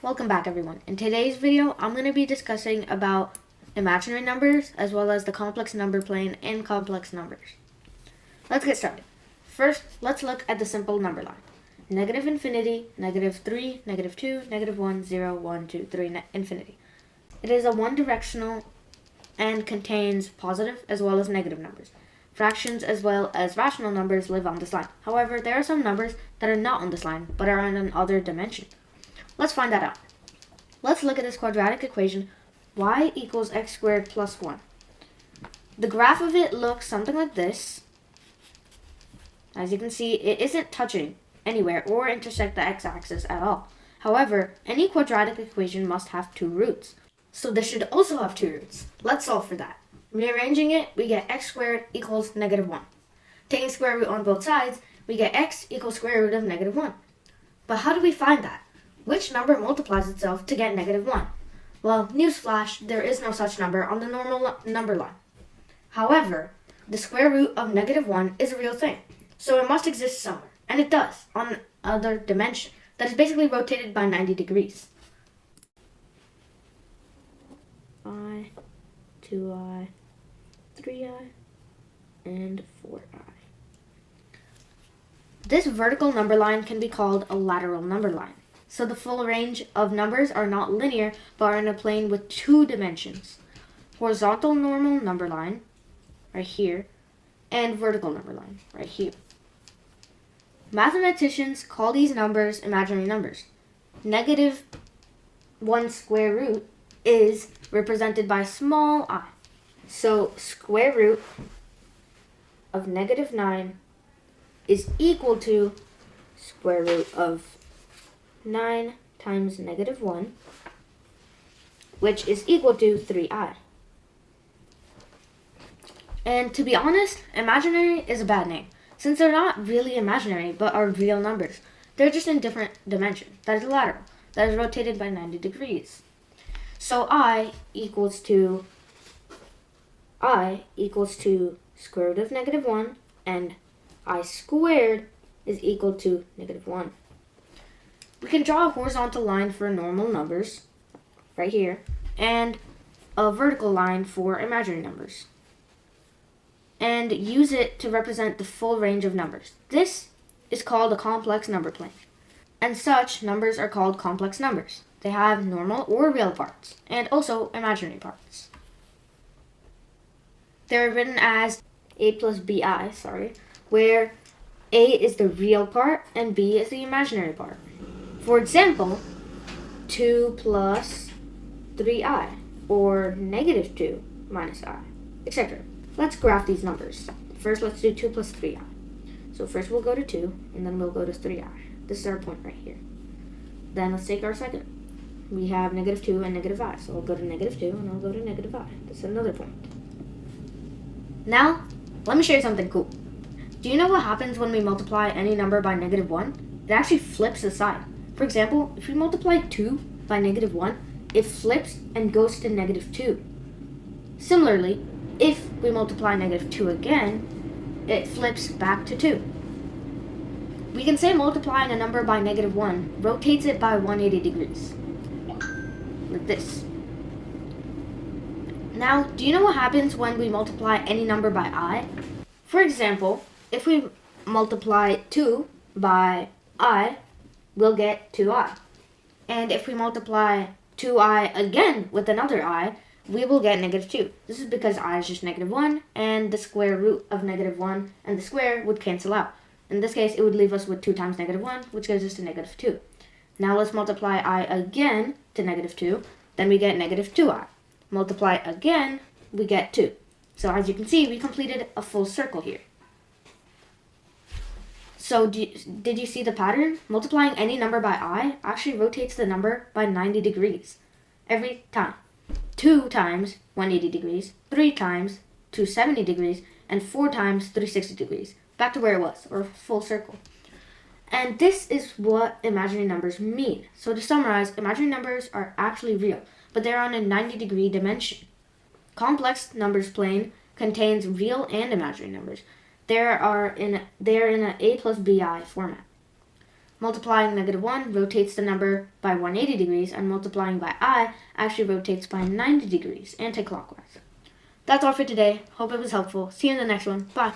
Welcome back, everyone. In today's video, I'm going to be discussing about imaginary numbers as well as the complex number plane and complex numbers. Let's get started. First, let's look at the simple number line. Negative infinity, negative 3, negative 2, negative 1, 0, 1, 2, 3, infinity. It is a one-directional and contains positive as well as negative numbers. Fractions as well as rational numbers live on this line. However, there are some numbers that are not on this line but are in another dimension. Let's find that out. Let's look at this quadratic equation, y equals x squared plus 1. The graph of it looks something like this. As you can see, it isn't touching anywhere or intersect the x-axis at all. However, any quadratic equation must have two roots. So this should also have two roots. Let's solve for that. Rearranging it, we get x squared equals negative 1. Taking square root on both sides, we get x equals square root of negative 1. But how do we find that? Which number multiplies itself to get negative 1? Well, newsflash, there is no such number on the normal number line. However, the square root of negative 1 is a real thing, so it must exist somewhere, and it does, on another dimension that is basically rotated by 90 degrees. I, 2i, 3i, and 4i. This vertical number line can be called a lateral number line. So the full range of numbers are not linear, but are in a plane with two dimensions. Horizontal normal number line, right here, and vertical number line, right here. Mathematicians call these numbers imaginary numbers. Negative 1 square root is represented by small I. So square root of negative 9 is equal to square root of 9 times negative 1, which is equal to 3i. And to be honest, imaginary is a bad name, since they're not really imaginary, but are real numbers. They're just in different dimension. That is lateral. That is rotated by 90 degrees. So I equals to square root of negative 1, and I squared is equal to negative 1. We can draw a horizontal line for normal numbers, right here, and a vertical line for imaginary numbers, and use it to represent the full range of numbers. This is called a complex number plane, and such numbers are called complex numbers. They have normal or real parts, and also imaginary parts. They're written as a plus bi, where a is the real part and b is the imaginary part. For example, 2 plus 3i, or negative 2 minus I, etc. Let's graph these numbers. First, let's do 2 plus 3i. So first we'll go to 2, and then we'll go to 3i. This is our point right here. Then let's take our second. We have negative 2 and negative I, so I'll go to negative 2, and I'll go to negative I. This is another point. Now, let me show you something cool. Do you know what happens when we multiply any number by negative 1? It actually flips the sign. For example, if we multiply 2 by negative 1, it flips and goes to negative 2. Similarly, if we multiply negative 2 again, it flips back to 2. We can say multiplying a number by negative 1 rotates it by 180 degrees. Like this. Now, do you know what happens when we multiply any number by I? For example, if we multiply 2 by I, we'll get 2i. And if we multiply 2i again with another I, we will get negative 2. This is because I is just negative 1, and the square root of negative 1 and the square would cancel out. In this case, it would leave us with 2 times negative 1, which gives us to negative 2. Now let's multiply I again to negative 2, then we get negative 2i. Multiply again, we get 2. So as you can see, we completed a full circle here. So did you see the pattern? Multiplying any number by I actually rotates the number by 90 degrees every time. 2 times 180 degrees, 3 times 270 degrees, and 4 times 360 degrees. Back to where it was, or full circle. And this is what imaginary numbers mean. So to summarize, imaginary numbers are actually real, but they're on a 90-degree dimension. Complex numbers plane contains real and imaginary numbers. They're in a a plus bi format. Multiplying -1 rotates the number by 180 degrees, and multiplying by I actually rotates by 90 degrees, anti-clockwise. That's all for today. Hope it was helpful. See you in the next one. Bye.